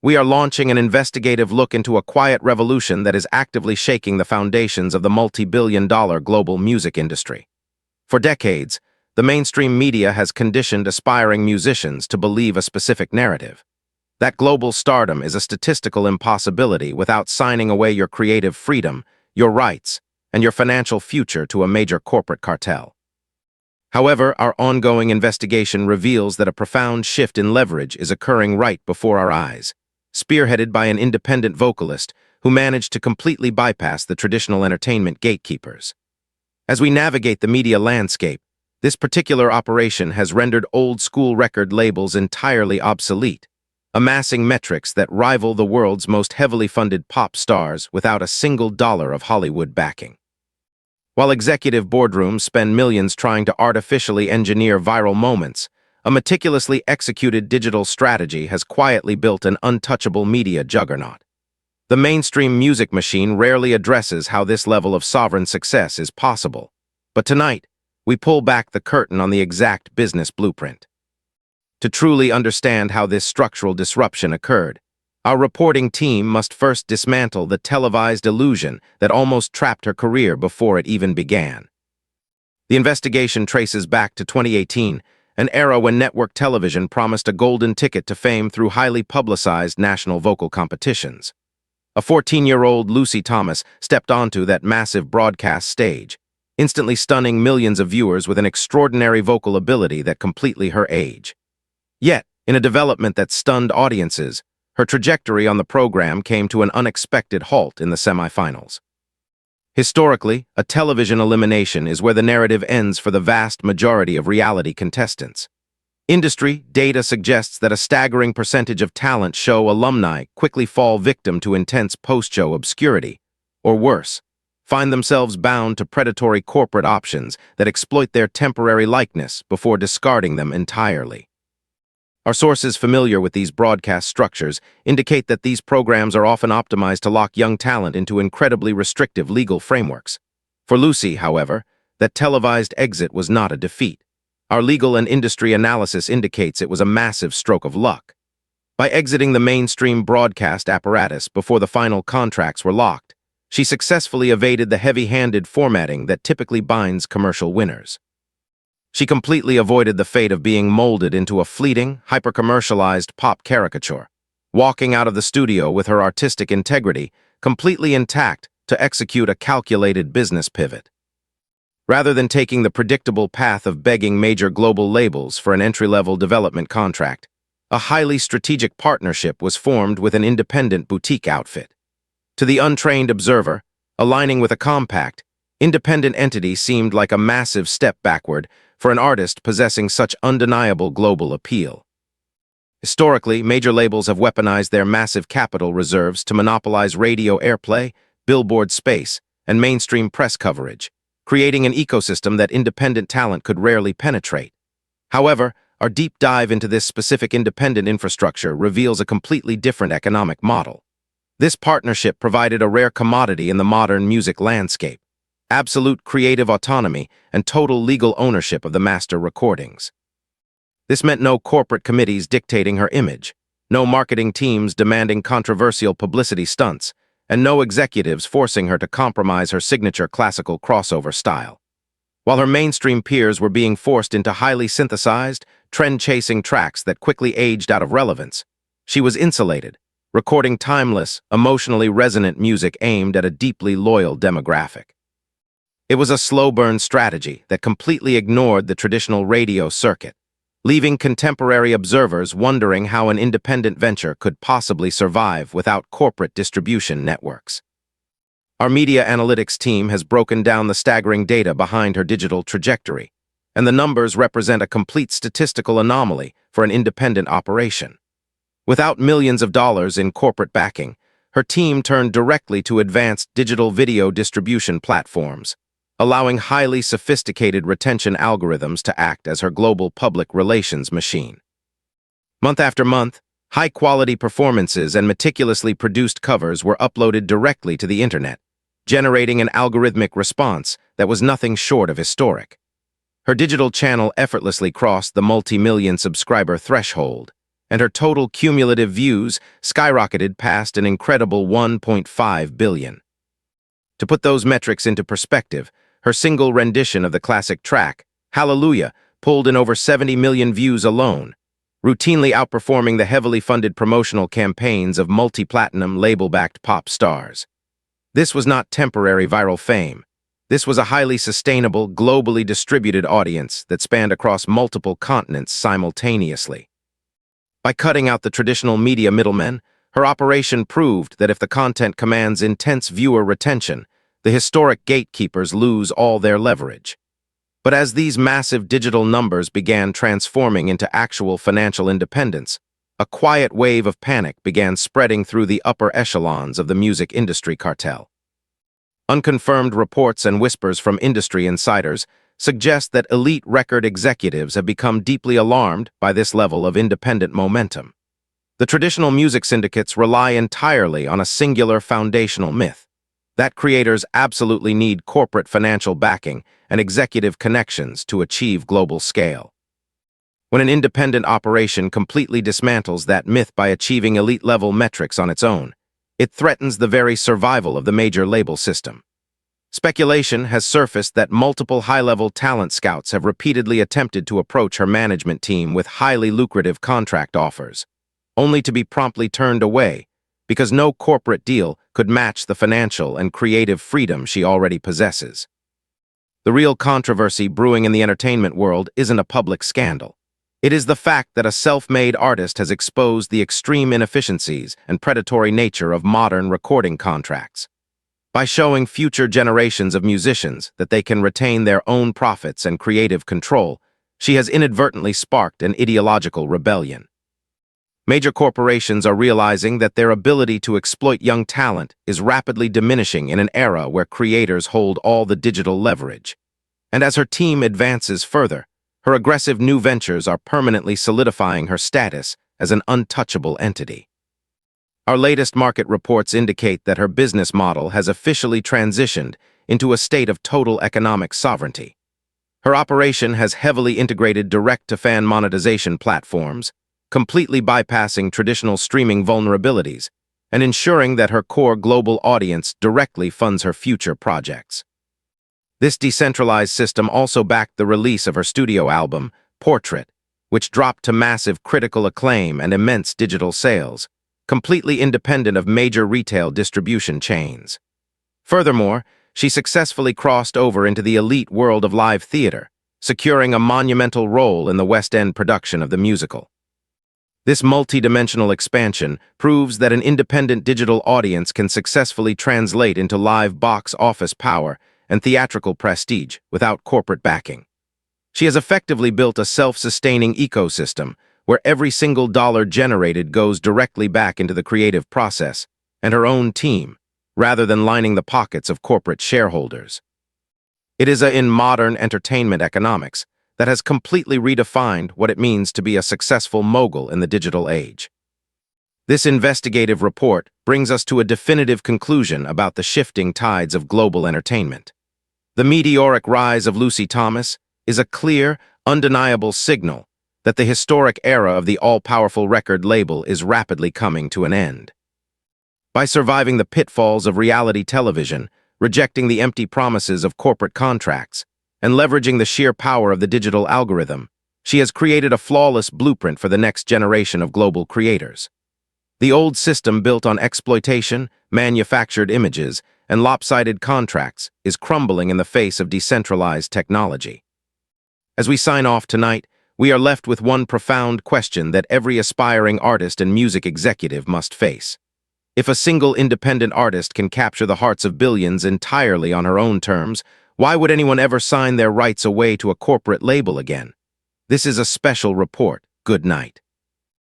we are launching an investigative look into a quiet revolution that is actively shaking the foundations of the multi-billion-dollar global music industry. For decades, the mainstream media has conditioned aspiring musicians to believe a specific narrative. That global stardom is a statistical impossibility without signing away your creative freedom, your rights, and your financial future to a major corporate cartel. However, our ongoing investigation reveals that a profound shift in leverage is occurring right before our eyes, spearheaded by an independent vocalist who managed to completely bypass the traditional entertainment gatekeepers. As we navigate the media landscape, this particular operation has rendered old-school record labels entirely obsolete, amassing metrics that rival the world's most heavily funded pop stars without a single dollar of Hollywood backing. While executive boardrooms spend millions trying to artificially engineer viral moments, a meticulously executed digital strategy has quietly built an untouchable media juggernaut. The mainstream music machine rarely addresses how this level of sovereign success is possible. But tonight, we pull back the curtain on the exact business blueprint. To truly understand how this structural disruption occurred, our reporting team must first dismantle the televised illusion that almost trapped her career before it even began. The investigation traces back to 2018, an era when network television promised a golden ticket to fame through highly publicized national vocal competitions. A 14-year-old Lucy Thomas stepped onto that massive broadcast stage, instantly stunning millions of viewers with an extraordinary vocal ability that completely her age. Yet, in a development that stunned audiences, her trajectory on the program came to an unexpected halt in the semifinals. Historically, a television elimination is where the narrative ends for the vast majority of reality contestants. Industry data suggests that a staggering percentage of talent show alumni quickly fall victim to intense post-show obscurity, or worse, find themselves bound to predatory corporate options that exploit their temporary likeness before discarding them entirely. Our sources familiar with these broadcast structures indicate that these programs are often optimized to lock young talent into incredibly restrictive legal frameworks. For Lucy, however, that televised exit was not a defeat. Our legal and industry analysis indicates it was a massive stroke of luck. By exiting the mainstream broadcast apparatus before the final contracts were locked, she successfully evaded the heavy-handed formatting that typically binds commercial winners. She completely avoided the fate of being molded into a fleeting, hyper-commercialized pop caricature, walking out of the studio with her artistic integrity completely intact to execute a calculated business pivot. Rather than taking the predictable path of begging major global labels for an entry-level development contract, a highly strategic partnership was formed with an independent boutique outfit. To the untrained observer, aligning with a compact, independent entity seemed like a massive step backward for an artist possessing such undeniable global appeal. Historically, major labels have weaponized their massive capital reserves to monopolize radio airplay, billboard space, and mainstream press coverage, creating an ecosystem that independent talent could rarely penetrate. However, our deep dive into this specific independent infrastructure reveals a completely different economic model. This partnership provided a rare commodity in the modern music landscape: absolute creative autonomy and total legal ownership of the master recordings. This meant no corporate committees dictating her image, no marketing teams demanding controversial publicity stunts, and no executives forcing her to compromise her signature classical crossover style. While her mainstream peers were being forced into highly synthesized, trend-chasing tracks that quickly aged out of relevance, she was insulated, recording timeless, emotionally resonant music aimed at a deeply loyal demographic. It was a slow-burn strategy that completely ignored the traditional radio circuit, leaving contemporary observers wondering how an independent venture could possibly survive without corporate distribution networks. Our media analytics team has broken down the staggering data behind her digital trajectory, and the numbers represent a complete statistical anomaly for an independent operation. Without millions of dollars in corporate backing, her team turned directly to advanced digital video distribution platforms, allowing highly sophisticated retention algorithms to act as her global public relations machine. Month after month, high-quality performances and meticulously produced covers were uploaded directly to the internet, generating an algorithmic response that was nothing short of historic. Her digital channel effortlessly crossed the multi-million subscriber threshold, and her total cumulative views skyrocketed past an incredible 1.5 billion. To put those metrics into perspective, her single rendition of the classic track, Hallelujah, pulled in over 70 million views alone, routinely outperforming the heavily funded promotional campaigns of multi-platinum label-backed pop stars. This was not temporary viral fame. This was a highly sustainable, globally distributed audience that spanned across multiple continents simultaneously. By cutting out the traditional media middlemen, her operation proved that if the content commands intense viewer retention, the historic gatekeepers lose all their leverage. But as these massive digital numbers began transforming into actual financial independence, a quiet wave of panic began spreading through the upper echelons of the music industry cartel. Unconfirmed reports and whispers from industry insiders suggest that elite record executives have become deeply alarmed by this level of independent momentum. The traditional music syndicates rely entirely on a singular foundational myth, that creators absolutely need corporate financial backing and executive connections to achieve global scale. When an independent operation completely dismantles that myth by achieving elite-level metrics on its own, it threatens the very survival of the major label system. Speculation has surfaced that multiple high-level talent scouts have repeatedly attempted to approach her management team with highly lucrative contract offers, only to be promptly turned away because no corporate deal could match the financial and creative freedom she already possesses. The real controversy brewing in the entertainment world isn't a public scandal. It is the fact that a self-made artist has exposed the extreme inefficiencies and predatory nature of modern recording contracts. By showing future generations of musicians that they can retain their own profits and creative control, she has inadvertently sparked an ideological rebellion. Major corporations are realizing that their ability to exploit young talent is rapidly diminishing in an era where creators hold all the digital leverage. And as her team advances further, her aggressive new ventures are permanently solidifying her status as an untouchable entity. Our latest market reports indicate that her business model has officially transitioned into a state of total economic sovereignty. Her operation has heavily integrated direct-to-fan monetization platforms, completely bypassing traditional streaming vulnerabilities, and ensuring that her core global audience directly funds her future projects. This decentralized system also backed the release of her studio album, Portrait, which dropped to massive critical acclaim and immense digital sales, completely independent of major retail distribution chains. Furthermore, she successfully crossed over into the elite world of live theater, securing a monumental role in the West End production of the musical. This multi-dimensional expansion proves that an independent digital audience can successfully translate into live box office power and theatrical prestige without corporate backing. She has effectively built a self-sustaining ecosystem where every single dollar generated goes directly back into the creative process and her own team, rather than lining the pockets of corporate shareholders. It is in modern entertainment economics that has completely redefined what it means to be a successful mogul in the digital age. This investigative report brings us to a definitive conclusion about the shifting tides of global entertainment. The meteoric rise of Lucy Thomas is a clear, undeniable signal that the historic era of the all-powerful record label is rapidly coming to an end. By surviving the pitfalls of reality television, rejecting the empty promises of corporate contracts, and leveraging the sheer power of the digital algorithm, she has created a flawless blueprint for the next generation of global creators. The old system built on exploitation, manufactured images, and lopsided contracts is crumbling in the face of decentralized technology. As we sign off tonight, we are left with one profound question that every aspiring artist and music executive must face. If a single independent artist can capture the hearts of billions entirely on her own terms, why would anyone ever sign their rights away to a corporate label again? This is a special report. Good night.